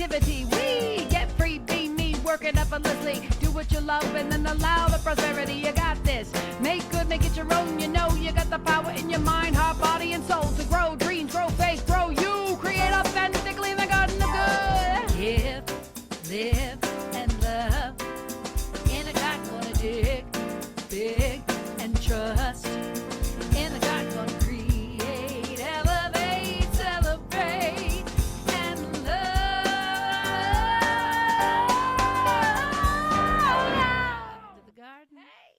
creativity. We get free, be me, working effortlessly. Do what you love and then allow the prosperity. You got this. Make good, make it your own. You know you got the power in your mind, heart, body, and soul to grow dreams, grow faith, grow you. Create authentically in the garden of good. Give, live, and love. In a God gonna dig big and trust. In a God gonna create, elevate, celebrate, and love. To the garden. Hey.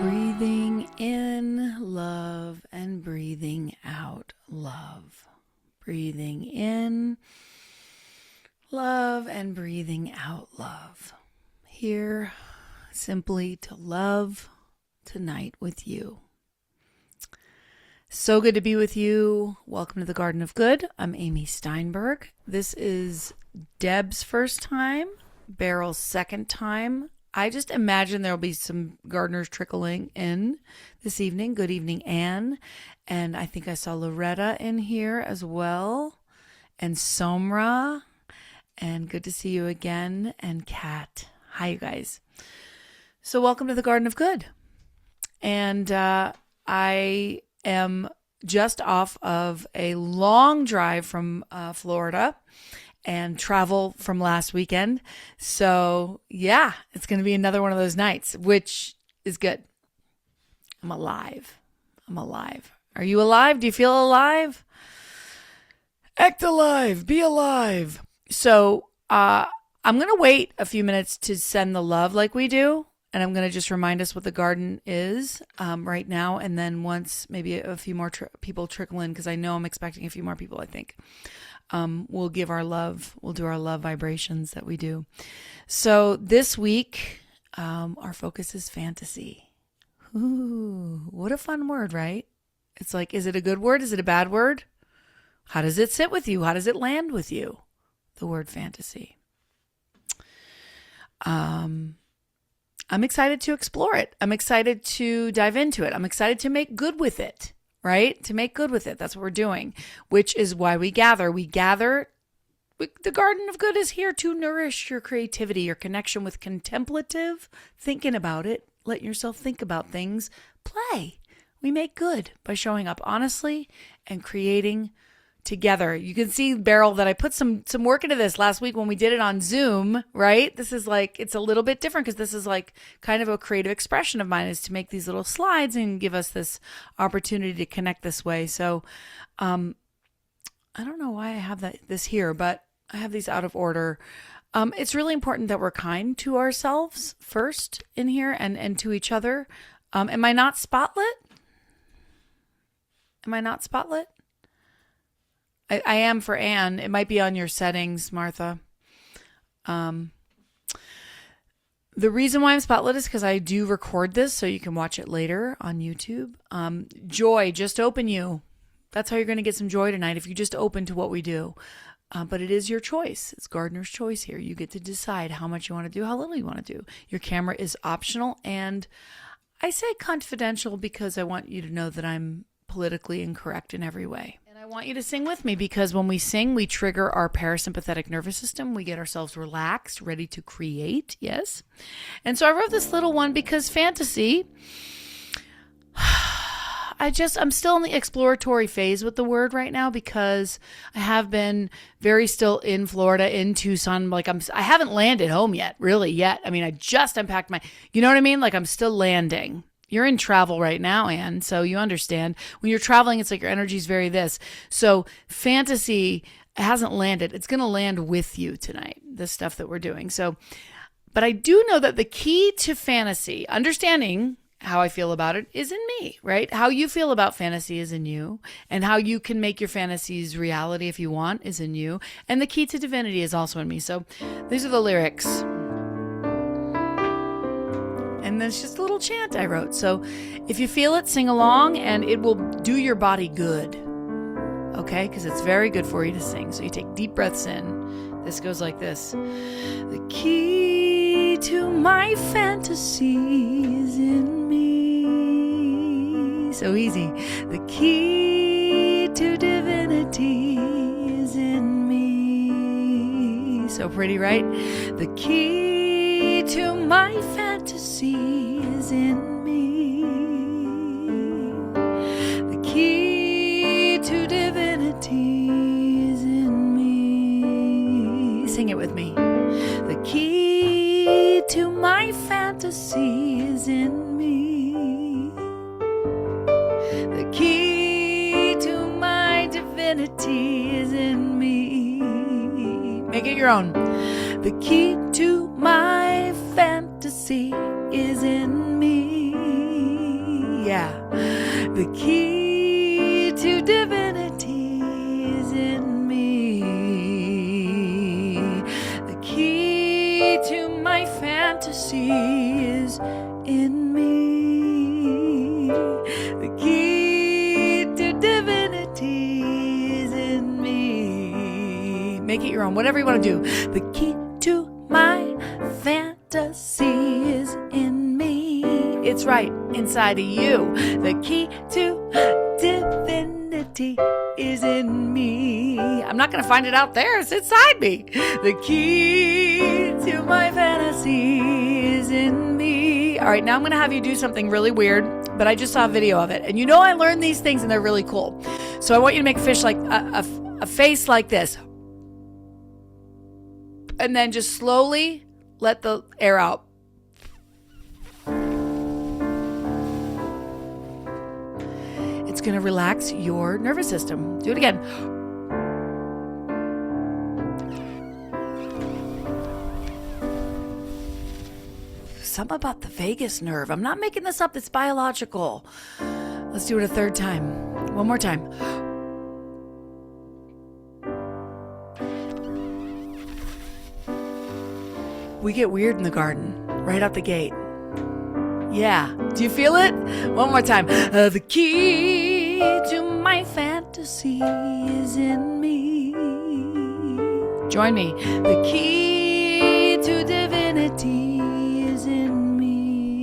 Breathing in love and breathing out love. Breathing in love and breathing out love. Here simply to love tonight with you. So good to be with you. Welcome to the Garden of Good. I'm Amy Steinberg. This is Deb's first time, Beryl's second time. I just imagine there'll be some gardeners trickling in this evening. Good evening, Anne. And I think I saw Loretta in here as well. And Somra. And good to see you again. And Kat. Hi, you guys. So welcome to the Garden of Good. And I am just off of a long drive from Florida and travel from last weekend. So yeah, it's going to be another one of those nights, which is good. I'm alive. Are you alive? Do you feel alive? Act alive. Be alive. So I'm going to wait a few minutes to send the love like we do. And I'm going to just remind us what the garden is right now. And then once maybe a few more people trickle in, because I know I'm expecting a few more people, I think. We'll give our love. We'll do our love vibrations that we do. So this week, our focus is fantasy. Ooh, what a fun word, right? It's like, is it a good word? Is it a bad word? How does it sit with you? How does it land with you? The word fantasy. I'm excited to explore it. I'm excited to dive into it. I'm excited to make good with it. Right? To make good with it. That's what we're doing, which is why we gather. The Garden of Good is here to nourish your creativity, your connection with contemplative, thinking about it. Let yourself think about things. Play. We make good by showing up honestly and creating together. You can see, Beryl, that I put some work into this last week when we did it on Zoom, right? This is like, it's a little bit different because this is like kind of a creative expression of mine, is to make these little slides and give us this opportunity to connect this way. So I don't know why I have this here, but I have these out of order. It's really important that we're kind to ourselves first in here and to each other. Am I not spotlit? I am for Anne. It might be on your settings, Martha. The reason why I'm spotlit is because I do record this so you can watch it later on YouTube. Joy, just open you. That's how you're going to get some joy tonight, if you just open to what we do. But it is your choice. It's gardener's choice here. You get to decide how much you want to do, how little you want to do. Your camera is optional. And I say confidential because I want you to know that I'm politically incorrect in every way. I want you to sing with me, because when we sing, we trigger our parasympathetic nervous system. We get ourselves relaxed, ready to create. Yes. And so I wrote this little one because fantasy, I'm still in the exploratory phase with the word right now, because I have been very still in Florida, in Tucson. Like I haven't landed home yet. I mean, I just unpacked you know what I mean? Like I'm still landing. You're in travel right now, Anne, so you understand. When you're traveling, it's like your energy is very this. So fantasy hasn't landed. It's going to land with you tonight, the stuff that we're doing. So, but I do know that the key to fantasy, understanding how I feel about it, is in me, right? How you feel about fantasy is in you, and how you can make your fantasies reality if you want is in you. And the key to divinity is also in me. So these are the lyrics. And there's just a little chant I wrote. So if you feel it, sing along, and it will do your body good. Okay? Because it's very good for you to sing. So you take deep breaths in. This goes like this. The key to my fantasy is in me. So easy. The key to divinity is in me. So pretty, right? The key to my fantasy is in me. The key to divinity is in me. Sing it with me. The key to my fantasy is in me. The key to my divinity is in me. Make it your own. The key to my fantasy is in me. Yeah. The key to divinity is in me. The key to my fantasy is in me. The key to divinity is in me. Make it your own, whatever you want to do. The key to my fantasy is in me. It's right inside of you. The key to divinity is in me. I'm not going to find it out there. It's inside me. The key to my fantasy is in me. All right, now I'm going to have you do something really weird, but I just saw a video of it. And you know I learned these things and they're really cool. So I want you to make a fish like a face like this. And then just slowly let the air out. It's going to relax your nervous system. Do it again. Something about the vagus nerve. I'm not making this up. It's biological. Let's do it a third time. One more time. We get weird in the garden, right out the gate. Yeah. Do you feel it? One more time. The key to my fantasy is in me. Join me. The key to divinity is in me.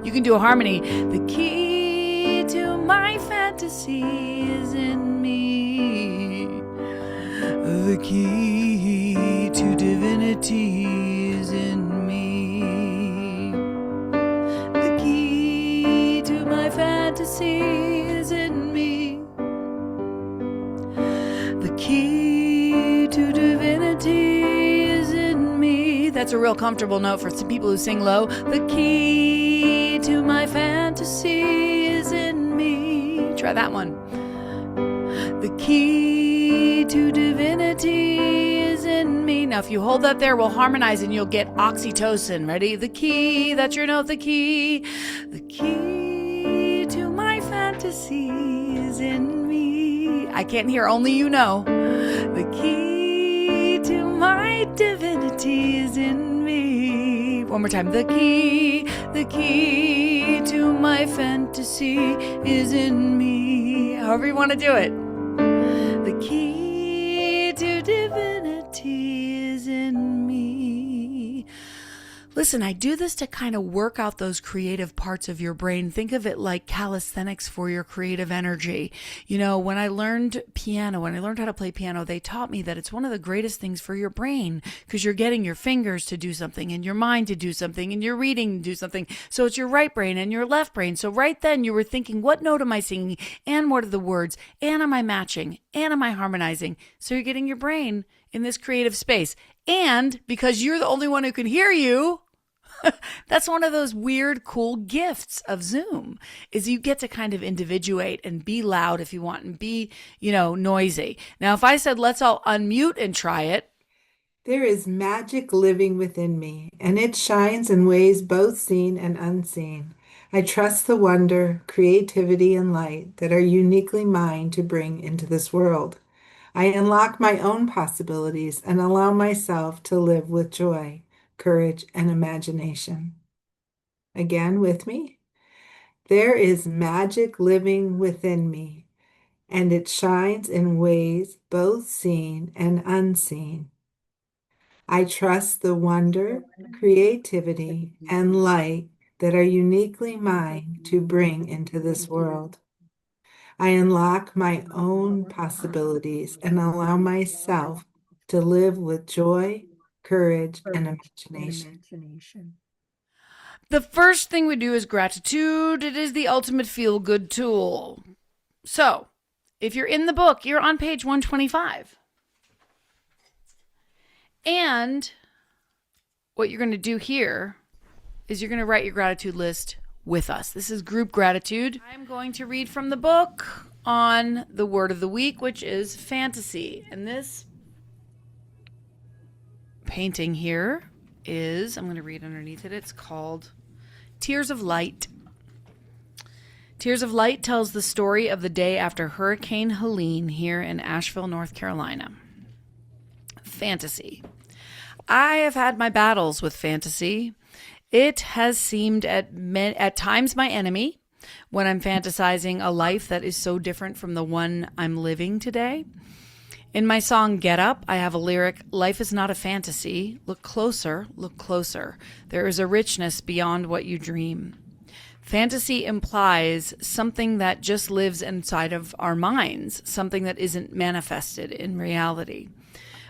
You can do a harmony. The key to my fantasy is in me. The key to divinity is in me. The key to my fantasy is in me. The key to divinity is in me. That's a real comfortable note for some people who sing low. The key to my fantasy is in me. Try that one. The key to divinity is in me. Now, if you hold that there, we'll harmonize and you'll get oxytocin. Ready? The key, that's your note, the key. The key to my fantasy is in me. I can't hear, only you know. The key to my divinity is in me. One more time. The key to my fantasy is in me. However you want to do it. The key to divinity is in me. Listen, I do this to kind of work out those creative parts of your brain. Think of it like calisthenics for your creative energy. You know, when I learned how to play piano, they taught me that it's one of the greatest things for your brain because you're getting your fingers to do something and your mind to do something and your reading to do something. So it's your right brain and your left brain. So right then you were thinking, what note am I singing? And what are the words? And am I matching? And am I harmonizing? So you're getting your brain in this creative space. And because you're the only one who can hear you, that's one of those weird, cool gifts of Zoom is you get to kind of individuate and be loud if you want and be, noisy. Now, if I said, let's all unmute and try it. There is magic living within me, and it shines in ways both seen and unseen. I trust the wonder, creativity, and light that are uniquely mine to bring into this world. I unlock my own possibilities and allow myself to live with joy, courage, and imagination. Again, with me. There is magic living within me, and it shines in ways both seen and unseen. I trust the wonder, creativity, and light that are uniquely mine to bring into this world. I unlock my own possibilities and allow myself to live with joy, courage, and imagination. The first thing we do is gratitude. It is the ultimate feel good tool. So, if you're in the book, you're on page 125. And what you're going to do here is you're going to write your gratitude list with us. This is group gratitude. I'm going to read from the book on the word of the week, which is fantasy. And this painting here is, I'm going to read underneath it, it's called Tears of Light. Tears of Light tells the story of the day after Hurricane Helene here in Asheville, North Carolina. Fantasy. I have had my battles with fantasy. It has seemed at times my enemy when I'm fantasizing a life that is so different from the one I'm living today. In my song Get Up, I have a lyric, life is not a fantasy. Look closer, look closer. There is a richness beyond what you dream. Fantasy implies something that just lives inside of our minds, something that isn't manifested in reality.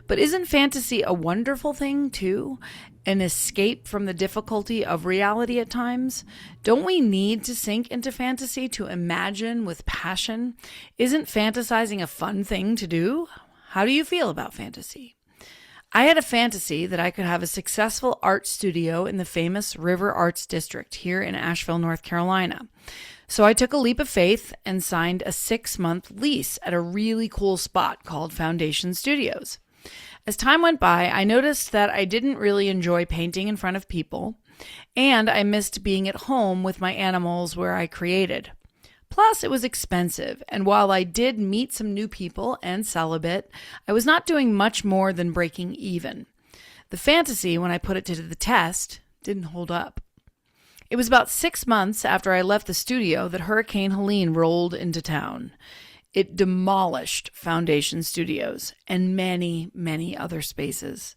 But isn't fantasy a wonderful thing too? An escape from the difficulty of reality at times? Don't we need to sink into fantasy to imagine with passion? Isn't fantasizing a fun thing to do? How do you feel about fantasy? I had a fantasy that I could have a successful art studio in the famous River Arts District here in Asheville, North Carolina. So I took a leap of faith and signed a 6-month lease at a really cool spot called Foundation Studios. As time went by, I noticed that I didn't really enjoy painting in front of people, and I missed being at home with my animals where I created. Plus, it was expensive, and while I did meet some new people and sell a bit, I was not doing much more than breaking even. The fantasy, when I put it to the test, didn't hold up. It was about 6 months after I left the studio that Hurricane Helene rolled into town. It demolished Foundation Studios and many, many other spaces.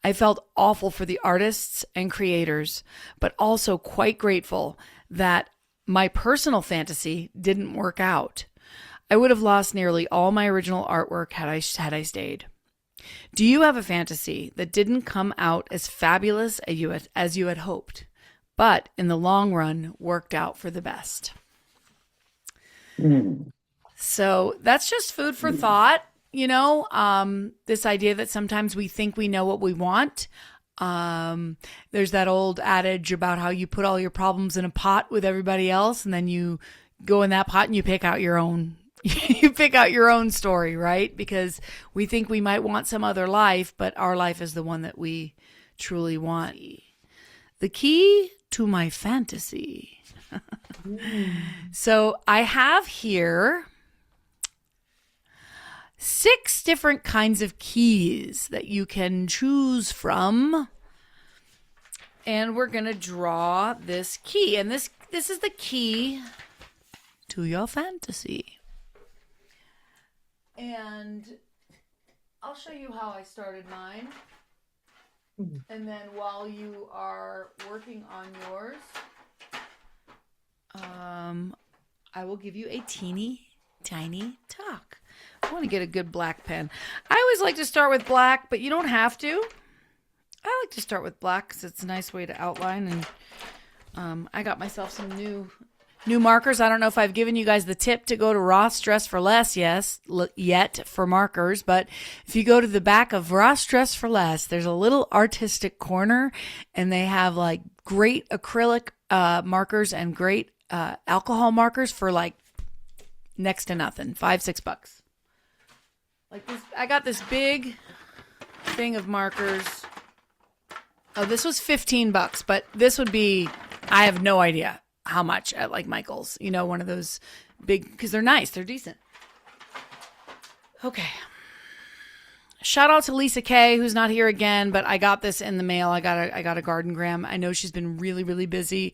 I felt awful for the artists and creators, but also quite grateful that my personal fantasy didn't work out. I would have lost nearly all my original artwork had I stayed. Do you have a fantasy that didn't come out as fabulous as you had hoped, but in the long run worked out for the best? So that's just food for thought, this idea that sometimes we think we know what we want. There's that old adage about how you put all your problems in a pot with everybody else, and then you go in that pot and you pick out your own, you pick out your own story, right? Because we think we might want some other life, but our life is the one that we truly want. The key to my fantasy. So I have here 6 different kinds of keys that you can choose from. And we're going to draw this key. And this is the key to your fantasy. And I'll show you how I started mine. And then while you are working on yours, I will give you a teeny tiny talk. I want to get a good black pen. I always like to start with black, but you don't have to. I like to start with black because it's a nice way to outline. And I got myself some new markers. I don't know if I've given you guys the tip to go to Ross Dress for Less yet for markers, but if you go to the back of Ross Dress for Less, there's a little artistic corner, and they have like great acrylic markers and great alcohol markers for like next to nothing, $5-6. Like this, I got this big thing of markers. Oh, this was $15, but this would be, I have no idea how much at like Michael's, one of those big, because they're nice, they're decent. Okay. Shout out to Lisa Kay, who's not here again, but I got this in the mail. I got a gardengram. I know she's been really, really busy.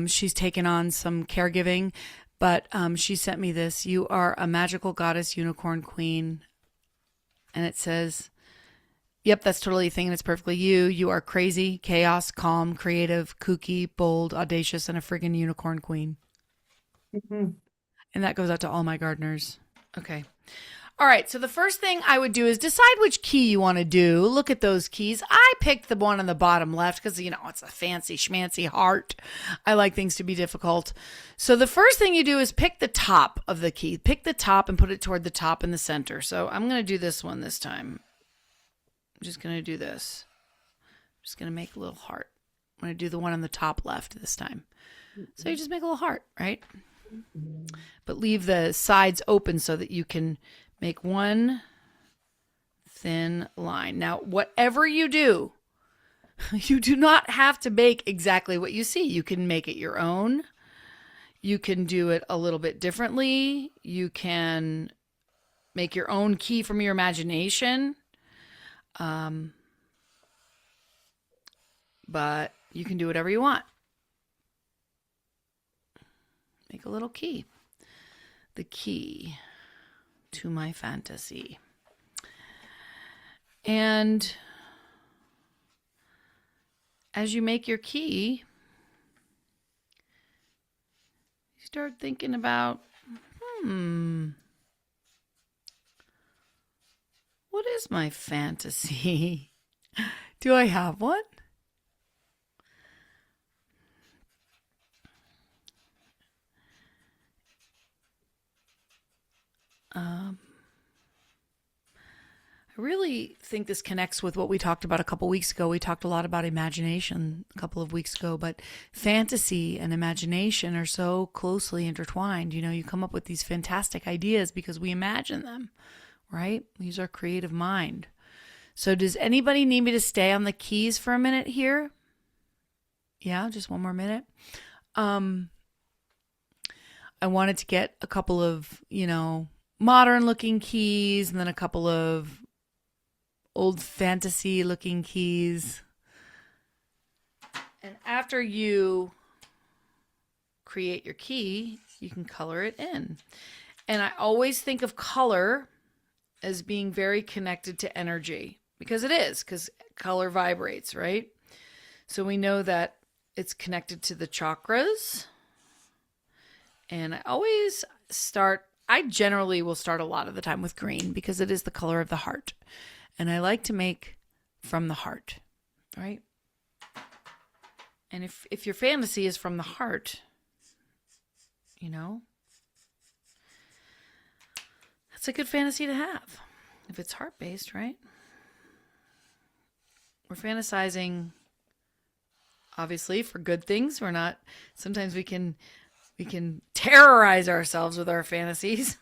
She's taken on some caregiving, but she sent me this. You are a magical goddess, unicorn queen. And it says, Yep, that's totally a thing and it's perfectly you. You are crazy, chaos, calm, creative, kooky, bold, audacious, and a friggin' unicorn queen. Mhm. And that goes out to all my gardeners. Okay. All right, so the first thing I would do is decide which key you want to do. Look at those keys. I picked the one on the bottom left because, it's a fancy schmancy heart. I like things to be difficult. So the first thing you do is pick the top of the key. Pick the top and put it toward the top in the center. So I'm going to do this one this time. I'm just going to do this. I'm just going to make a little heart. I'm going to do the one on the top left this time. So you just make a little heart, right? But leave the sides open so that you can make one thin line. Now, whatever you do, you do not have to make exactly what you see. You can make it your own. You can do it a little bit differently. You can make your own key from your imagination. But you can do whatever you want. Make a little key. The key to my fantasy. And as you make your key, you start thinking about, what is my fantasy? Do I have one? I really think this connects with what we talked about a couple weeks ago. We talked a lot about imagination a couple of weeks ago, but fantasy and imagination are so closely intertwined. You come up with these fantastic ideas because we imagine them, right? We use our creative mind. So does anybody need me to stay on the keys for a minute here? Yeah, just one more minute. I wanted to get a couple of, modern looking keys and then a couple of old fantasy looking keys. And after you create your key, you can color it in. And I always think of color as being very connected to energy because it is, because color vibrates, right? So we know that it's connected to the chakras. And I generally will start a lot of the time with green because it is the color of the heart. And I like to make from the heart, right? And if your fantasy is from the heart, that's a good fantasy to have. If it's heart-based, right? We're fantasizing, obviously, for good things. Sometimes we can terrorize ourselves with our fantasies.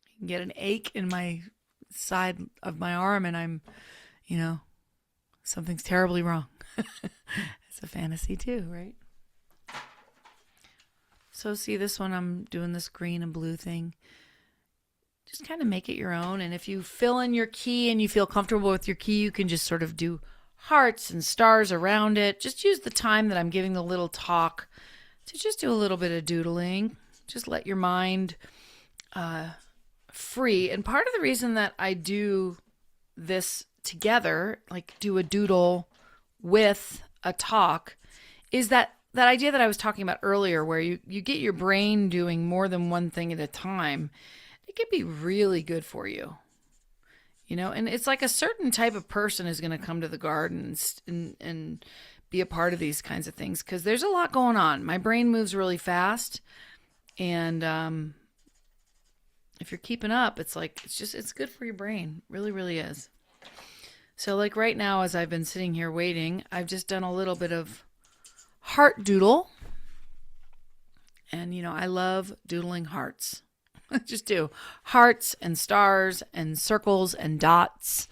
I can get an ache in my side of my arm and I'm, something's terribly wrong. It's a fantasy too, right? So see this one, I'm doing this green and blue thing. Just kind of make it your own. And if you fill in your key and you feel comfortable with your key, you can just sort of do hearts and stars around it. Just use the time that I'm giving the little talk to just do a little bit of doodling. Just let your mind free. And part of the reason that I do this together, like do a doodle with a talk, is that idea that I was talking about earlier where you get your brain doing more than one thing at a time. It can be really good for you. And it's like a certain type of person is going to come to the garden and be a part of these kinds of things because there's a lot going on. My brain moves really fast. And if you're keeping up, it's good for your brain. It really, really is. So like right now, as I've been sitting here waiting, I've just done a little bit of heart doodle. And, I love doodling hearts. I just do hearts and stars and circles and dots.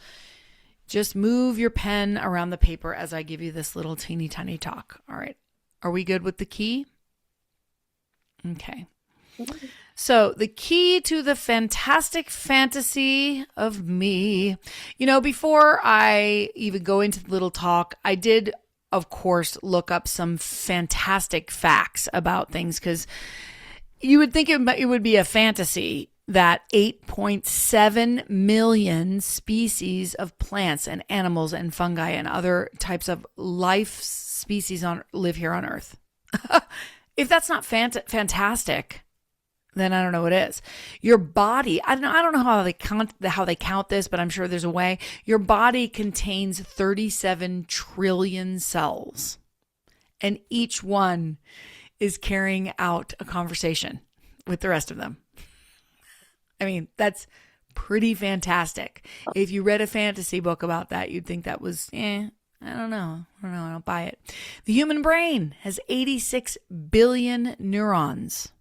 Just move your pen around the paper as I give you this little teeny tiny talk. All right. Are we good with the key? Okay. So the key to the fantastic fantasy of me, before I even go into the little talk, I did, of course, look up some fantastic facts about things because you would think it would be a fantasy, that 8.7 million species of plants and animals and fungi and other types of life species live here on Earth. If that's not fantastic, then I don't know what is. Your body, I don't know how they count this, but I'm sure there's a way. Your body contains 37 trillion cells, and each one is carrying out a conversation with the rest of them. I mean, that's pretty fantastic. If you read a fantasy book about that, you'd think that was, I don't know. I don't buy it. The human brain has 86 billion neurons,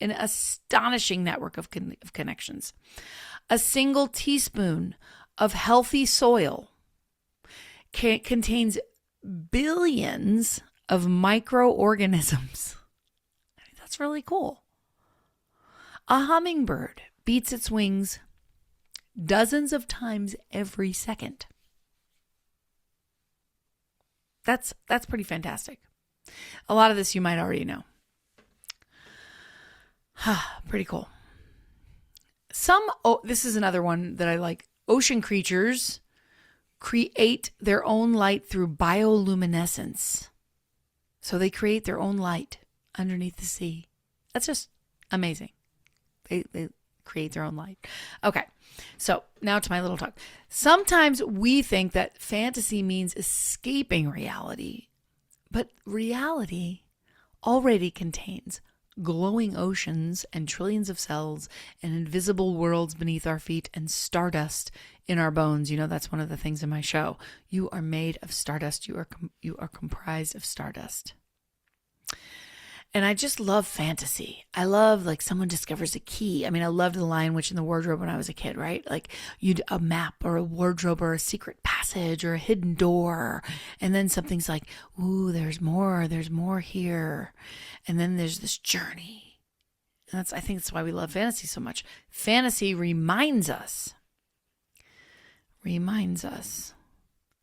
an astonishing network of connections. A single teaspoon of healthy soil contains billions of microorganisms. I mean, that's really cool. A hummingbird beats its wings dozens of times every second. That's pretty fantastic. A lot of this you might already know. Pretty cool. This is another one that I like. Ocean creatures create their own light through bioluminescence. So they create their own light underneath the sea. That's just amazing. They create their own light. Okay, so now to my little talk. Sometimes we think that fantasy means escaping reality, but reality already contains glowing oceans and trillions of cells and invisible worlds beneath our feet and stardust in our bones. You know, that's one of the things in my show. You are made of stardust. You are comprised of stardust. And I just love fantasy. I love like someone discovers a key. I mean, I loved The Lion, Witch, and the Wardrobe when I was a kid, right? Like a map or a wardrobe or a secret passage or a hidden door. And then something's like, ooh, there's more here. And then there's this journey. And I think that's why we love fantasy so much. Fantasy reminds us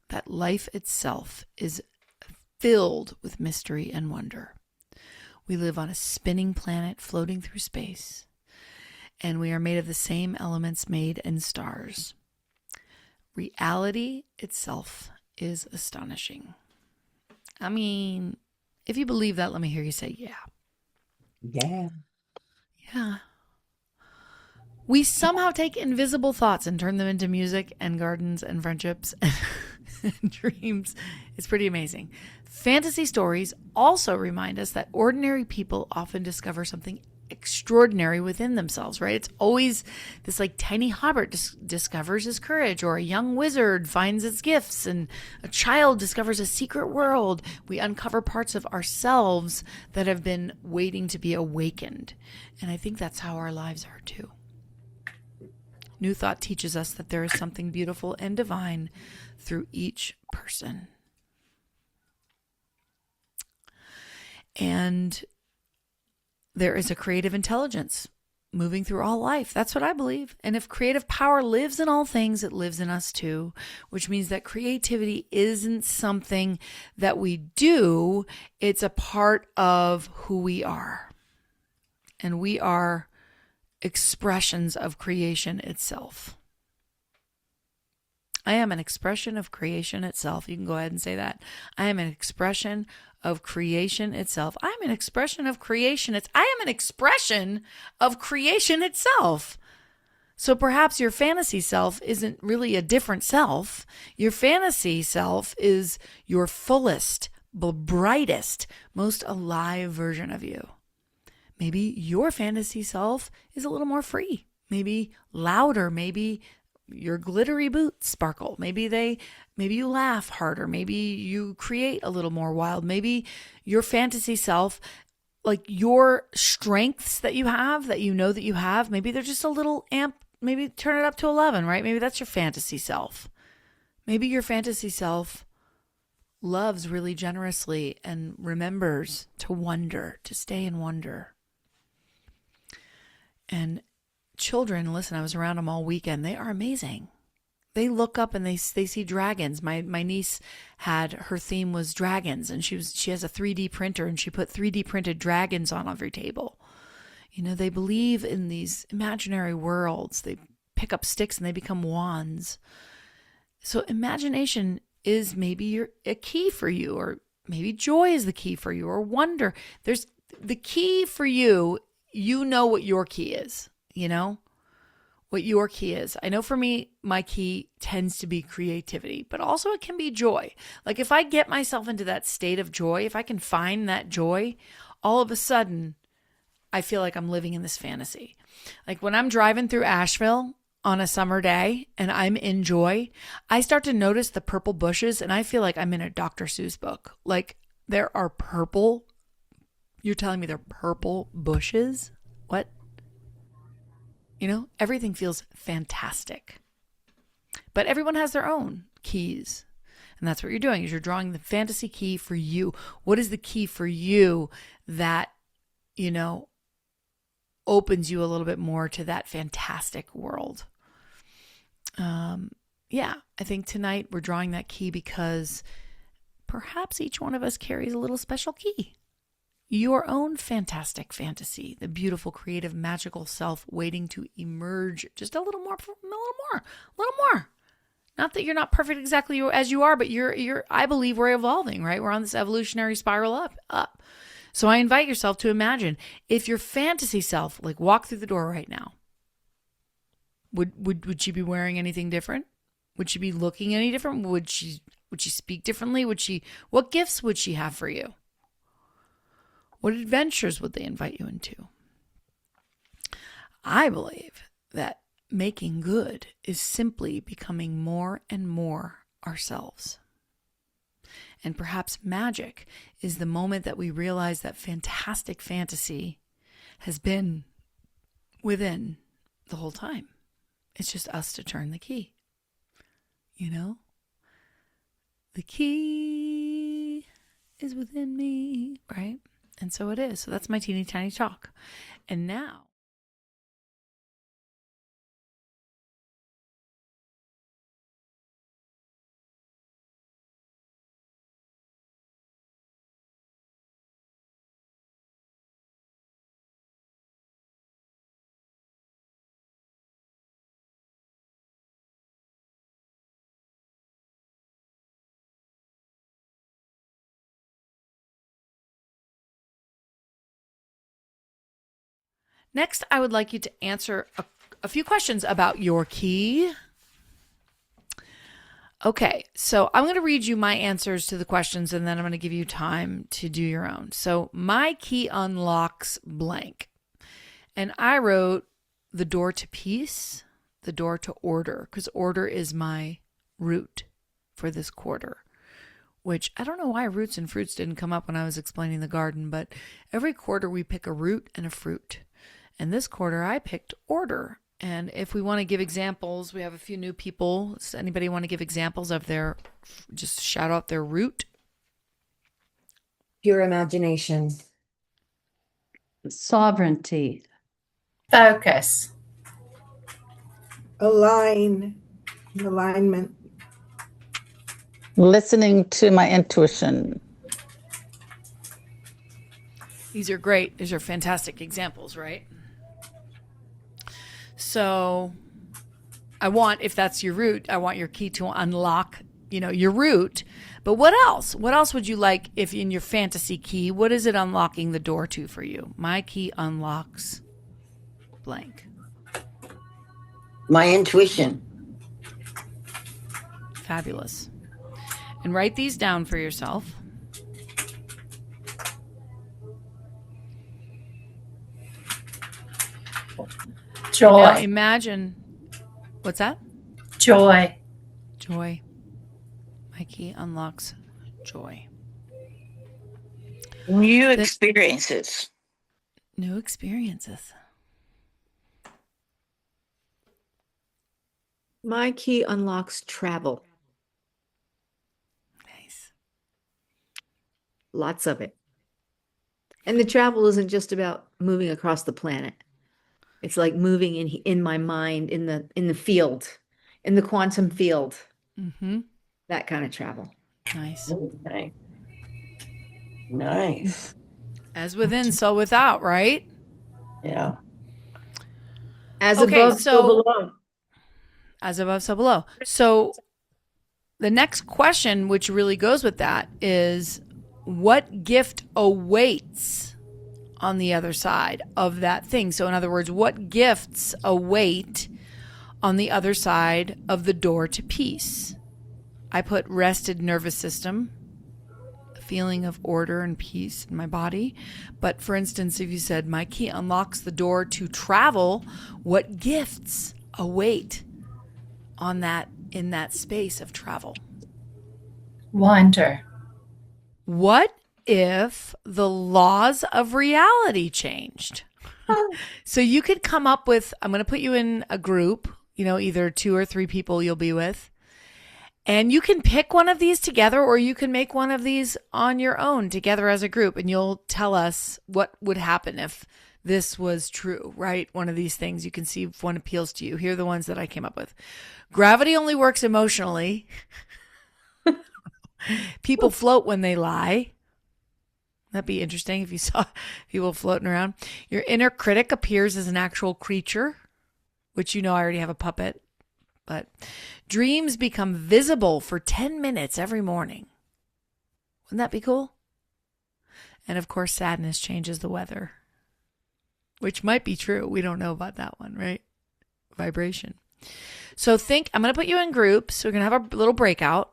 that life itself is filled with mystery and wonder. We live on a spinning planet floating through space, and we are made of the same elements made in stars. Reality itself is astonishing. I mean, if you believe that, let me hear you say, yeah. Yeah. Yeah. We somehow take invisible thoughts and turn them into music and gardens and friendships and dreams. It's pretty amazing. Fantasy stories also remind us that ordinary people often discover something extraordinary within themselves, right? It's always this like tiny hobbit discovers his courage, or a young wizard finds its gifts, and a child discovers a secret world. We uncover parts of ourselves that have been waiting to be awakened. And I think that's how our lives are too. New Thought teaches us that there is something beautiful and divine through each person. And there is a creative intelligence moving through all life. That's what I believe. And if creative power lives in all things, it lives in us too, which means that creativity isn't something that we do. It's a part of who we are. And we are expressions of creation itself. I am an expression of creation itself. You can go ahead and say that. I am an expression of creation itself. I am an expression of creation. I am an expression of creation itself. So perhaps your fantasy self isn't really a different self. Your fantasy self is your fullest, brightest, most alive version of you. Maybe your fantasy self is a little more free, maybe louder, maybe your glittery boots sparkle. Maybe you laugh harder. Maybe you create a little more wild. Maybe your fantasy self, like your strengths that you have, that you know that you have, maybe they're just a little amp. Maybe turn it up to 11, right? Maybe that's your fantasy self. Maybe your fantasy self loves really generously and remembers to wonder, to stay in wonder. And children, listen, I was around them all weekend. They are amazing. They look up and they see dragons. My niece her theme was dragons, and she has a 3D printer, and she put 3D printed dragons on every table. They believe in these imaginary worlds. They pick up sticks and they become wands. So imagination is maybe a key for you, or maybe joy is the key for you, or wonder. There's the key for you. You know what your key is, what your key is. I know for me, my key tends to be creativity, but also it can be joy. Like if I get myself into that state of joy, if I can find that joy, all of a sudden, I feel like I'm living in this fantasy. Like when I'm driving through Asheville on a summer day and I'm in joy, I start to notice the purple bushes and I feel like I'm in a Dr. Seuss book. Like there are purple, you're telling me they're purple bushes? What? Everything feels fantastic. But everyone has their own keys. And that's what you're doing, is you're drawing the fantasy key for you. What is the key for you that, opens you a little bit more to that fantastic world? Yeah, I think tonight we're drawing that key because perhaps each one of us carries a little special key. Your own fantastic fantasy, the beautiful, creative, magical self waiting to emerge just a little more. Not that you're not perfect exactly as you are, but I believe we're evolving, right? We're on this evolutionary spiral up. So I invite yourself to imagine if your fantasy self, like walk through the door right now, would she be wearing anything different? Would she be looking any different? Would she speak differently? What gifts would she have for you? What adventures would they invite you into? I believe that making good is simply becoming more and more ourselves. And perhaps magic is the moment that we realize that fantastic fantasy has been within the whole time. It's just us to turn the key. The key is within me, right? And so it is. So that's my teeny tiny talk. And now, I would like you to answer a few questions about your key. Okay, so I'm going to read you my answers to the questions and then I'm going to give you time to do your own. So my key unlocks blank. And I wrote the door to peace, the door to order, because order is my root for this quarter, which I don't know why roots and fruits didn't come up when I was explaining the garden, but every quarter we pick a root and a fruit. And this quarter I picked order. And if we want to give examples, we have a few new people. Does anybody want to give examples of just shout out their root? Pure imagination. Sovereignty. Focus. Alignment. Listening to my intuition. These are great. These are fantastic examples, right? So if that's your root, I want your key to unlock, your root. But what else? What else would you like if in your fantasy key, what is it unlocking the door to for you? My key unlocks blank. My intuition. Fabulous. And write these down for yourself. Joy. Now imagine, what's that? Joy. Joy. My key unlocks joy. New experiences. New experiences. My key unlocks travel. Nice. Lots of it. And the travel isn't just about moving across the planet. It's like moving in my mind, in the field, in the quantum field. Mm-hmm. That kind of travel. Nice. Okay. Nice. As within, so without, right? Yeah. As Okay, above, so so below. as above, so below. So the next question, which really goes with that, is what gift awaits on the other side of that thing? So, in other words, what gifts await on the other side of the door to peace? I put rested nervous system, a feeling of order and peace in my body. But for instance, if you said, my key unlocks the door to travel, what gifts await on that, in that space of travel? Wonder. What if the laws of reality changed? So you could come up with, I'm going to put you in a group, either 2 or 3 people you'll be with. And you can pick one of these together, or you can make one of these on your own together as a group. And you'll tell us what would happen if this was true, right? One of these things, you can see if one appeals to you. Here are the ones that I came up with. Gravity only works emotionally. People float when they lie. That'd be interesting if you saw people floating around. Your inner critic appears as an actual creature, which I already have a puppet. But dreams become visible for 10 minutes every morning. Wouldn't that be cool? And of course, sadness changes the weather, which might be true. We don't know about that one, right? Vibration. So I'm going to put you in groups. We're going to have a little breakout.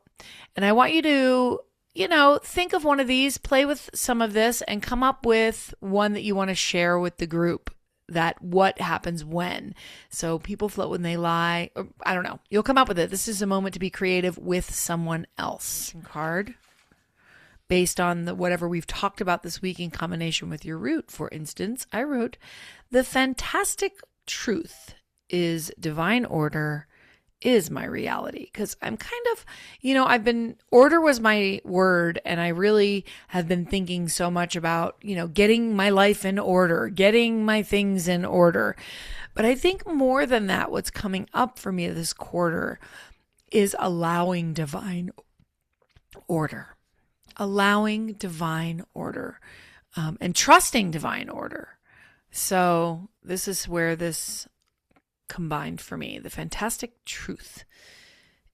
And I want you to, think of one of these, play with some of this, and come up with one that you want to share with the group. That what happens when. So people float when they lie. Or, I don't know. You'll come up with it. This is a moment to be creative with someone else. Card based on whatever we've talked about this week in combination with your root. For instance, I wrote, the fantastic truth is divine order is my reality. Because I'm kind of, order was my word, and I really have been thinking so much about, getting my life in order, getting my things in order. But I think more than that, what's coming up for me this quarter is allowing divine order, and trusting divine order. So this is where this combined for me. The fantastic truth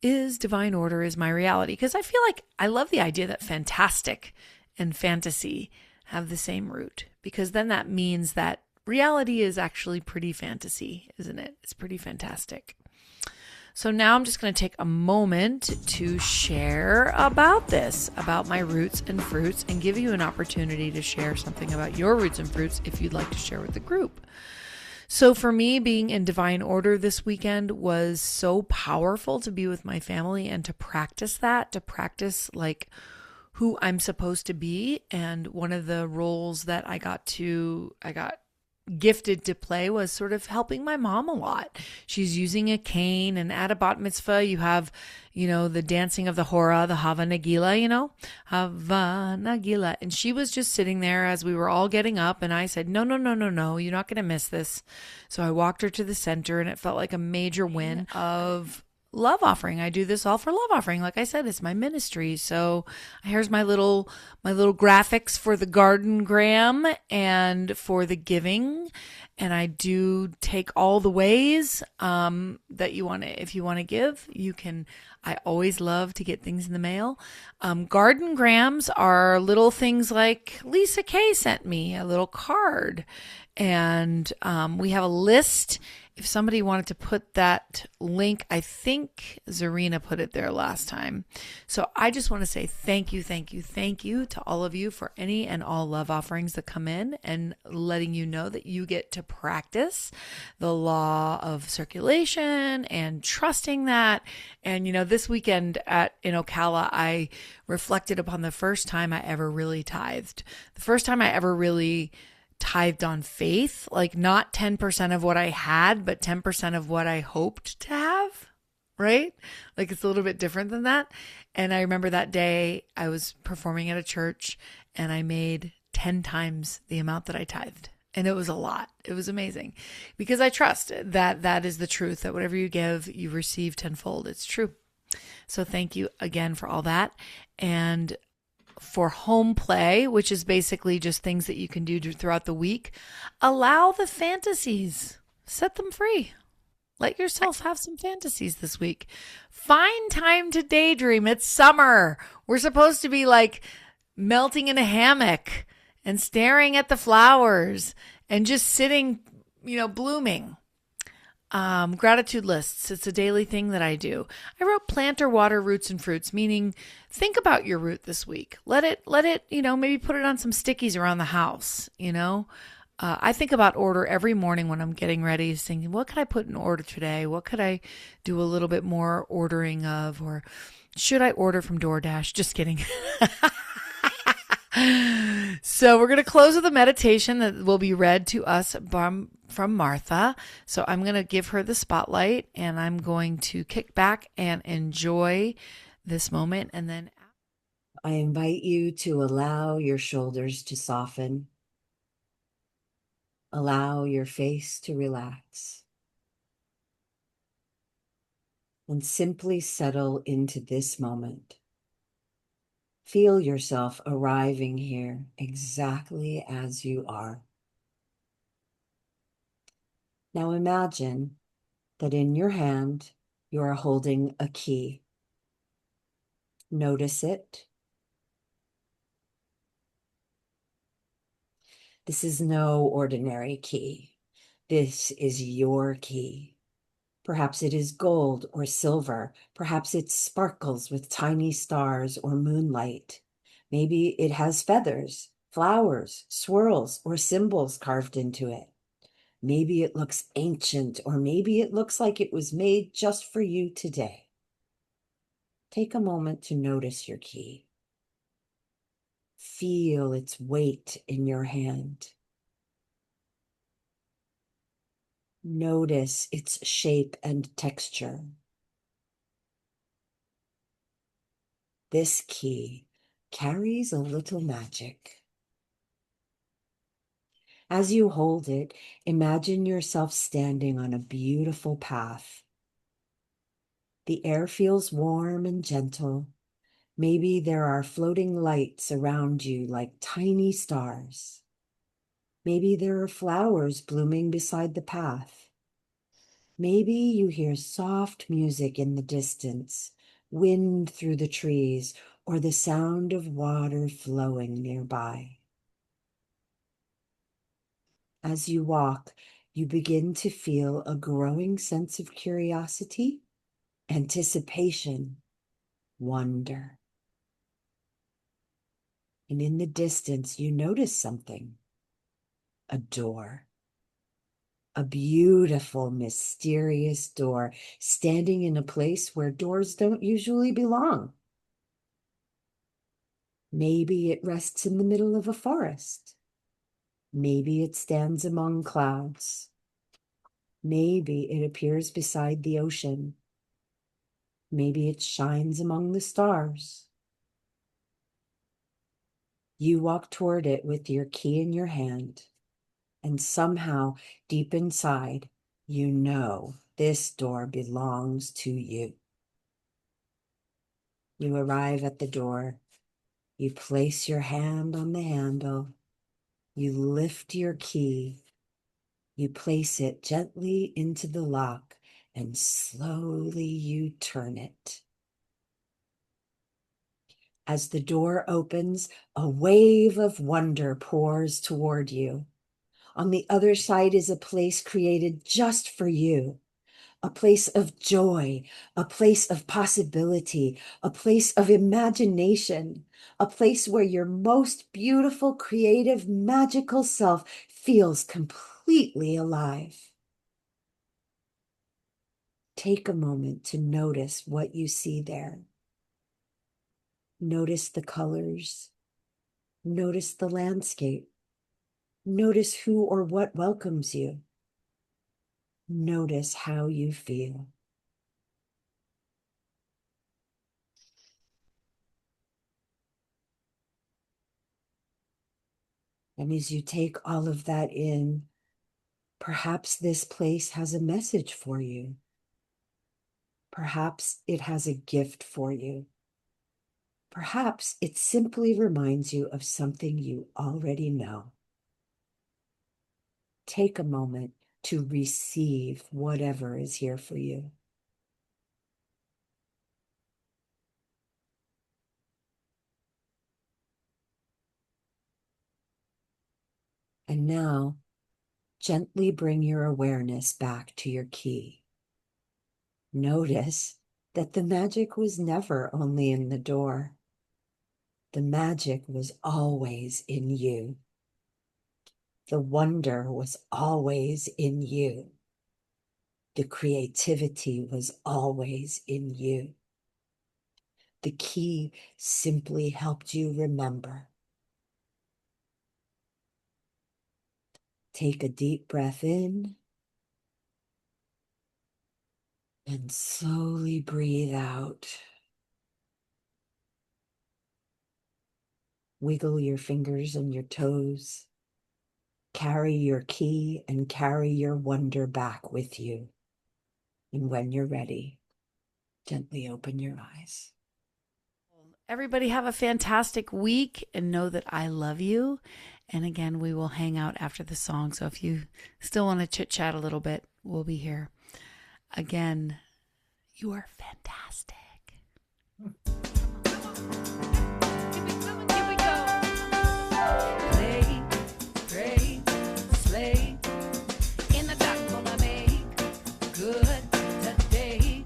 is divine order is my reality. Because I feel like I love the idea that fantastic and fantasy have the same root. Because then that means that reality is actually pretty fantasy, isn't it? It's pretty fantastic. So now I'm just going to take a moment to share about this, about my roots and fruits, and give you an opportunity to share something about your roots and fruits if you'd like to share with the group. So for me, being in divine order this weekend was so powerful to be with my family and to practice like who I'm supposed to be. And one of the roles that I got gifted to play was sort of helping my mom a lot. She's using a cane, and at a bat mitzvah, you have, the dancing of the hora, the Hava Nagila, Hava Nagila. And she was just sitting there as we were all getting up, and I said, no, you're not going to miss this. So I walked her to the center, and it felt like a major win of love offering. I do this all for love offering. Like I said, it's my ministry. So here's my little graphics for the garden gram and for the giving. And I do take all the ways that you want to, if you want to give, you can. I always love to get things in the mail. Garden grams are little things like Lisa Kay sent me a little card. And we have a list. If somebody wanted to put that link, I think Zarina put it there last time. So I just want to say thank you to all of you for any and all love offerings that come in, and letting you know that you get to practice the law of circulation and trusting that. And, this weekend in Ocala, I reflected upon the first time I ever really tithed. The first time I ever really tithed on faith, like not 10% of what I had, but 10% of what I hoped to have, right? Like it's a little bit different than that. And I remember that day I was performing at a church and I made 10 times the amount that I tithed. And it was a lot. It was amazing because I trust that that is the truth, that whatever you give, you receive tenfold. It's true. So thank you again for all that. And for home play, which is basically just things that you can do throughout the week. Allow the fantasies, set them free. Let yourself have some fantasies this week. Find time to daydream. It's summer. We're supposed to be like melting in a hammock and staring at the flowers and just sitting, blooming. Gratitude lists. It's a daily thing that I do. I wrote plant or water roots and fruits, meaning think about your root this week. Let it, maybe put it on some stickies around the house. I think about order every morning when I'm getting ready, thinking, what could I put in order today? What could I do a little bit more ordering of? Or should I order from DoorDash? Just kidding. So we're going to close with a meditation that will be read to us from Martha. So I'm going to give her the spotlight and I'm going to kick back and enjoy this moment. And then I invite you to allow your shoulders to soften. Allow your face to relax. And simply settle into this moment. Feel yourself arriving here exactly as you are. Now imagine that in your hand, you are holding a key. Notice it. This is no ordinary key. This is your key. Perhaps it is gold or silver. Perhaps it sparkles with tiny stars or moonlight. Maybe it has feathers, flowers, swirls, or symbols carved into it. Maybe it looks ancient, or maybe it looks like it was made just for you today. Take a moment to notice your key. Feel its weight in your hand. Notice its shape and texture. This key carries a little magic. As you hold it, imagine yourself standing on a beautiful path. The air feels warm and gentle. Maybe there are floating lights around you like tiny stars. Maybe there are flowers blooming beside the path. Maybe you hear soft music in the distance, wind through the trees, or the sound of water flowing nearby. As you walk, you begin to feel a growing sense of curiosity, anticipation, wonder. And in the distance, you notice something. A door. A beautiful, mysterious door standing in a place where doors don't usually belong. Maybe it rests in the middle of a forest. Maybe it stands among clouds. Maybe it appears beside the ocean. Maybe it shines among the stars. You walk toward it with your key in your hand, and somehow, deep inside, you know this door belongs to you. You arrive at the door. You place your hand on the handle. You lift your key. You place it gently into the lock, and slowly you turn it. As the door opens, a wave of wonder pours toward you. On the other side is a place created just for you, a place of joy, a place of possibility, a place of imagination, a place where your most beautiful, creative, magical self feels completely alive. Take a moment to notice what you see there. Notice the colors. Notice the landscape. Notice who or what welcomes you. Notice how you feel. And as you take all of that in, perhaps this place has a message for you. Perhaps it has a gift for you. Perhaps it simply reminds you of something you already know. Take a moment to receive whatever is here for you. And now, gently bring your awareness back to your key. Notice that the magic was never only in the door. The magic was always in you. The wonder was always in you. The creativity was always in you. The key simply helped you remember. Take a deep breath in and slowly breathe out. Wiggle your fingers and your toes. Carry your key and carry your wonder back with you. And when you're ready, gently open your eyes. Everybody have a fantastic week and know that I love you. And again, we will hang out after the song. So if you still want to chit chat a little bit, we'll be here. Again, you are fantastic. Here we go. Play, pray, slay. In the dark, gonna make good today.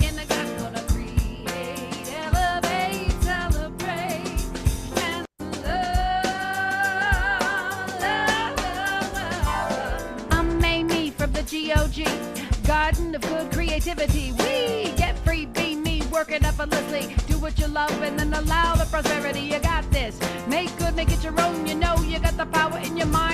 In the dark, gonna create, elevate, celebrate, and love. I'm Amy from the GOG, Garden of Good Creativity. We get free, be me, work it effortlessly. Do what you love and then allow the prosperity. You got this. Make good, make it your own. You know you got the power in your mind.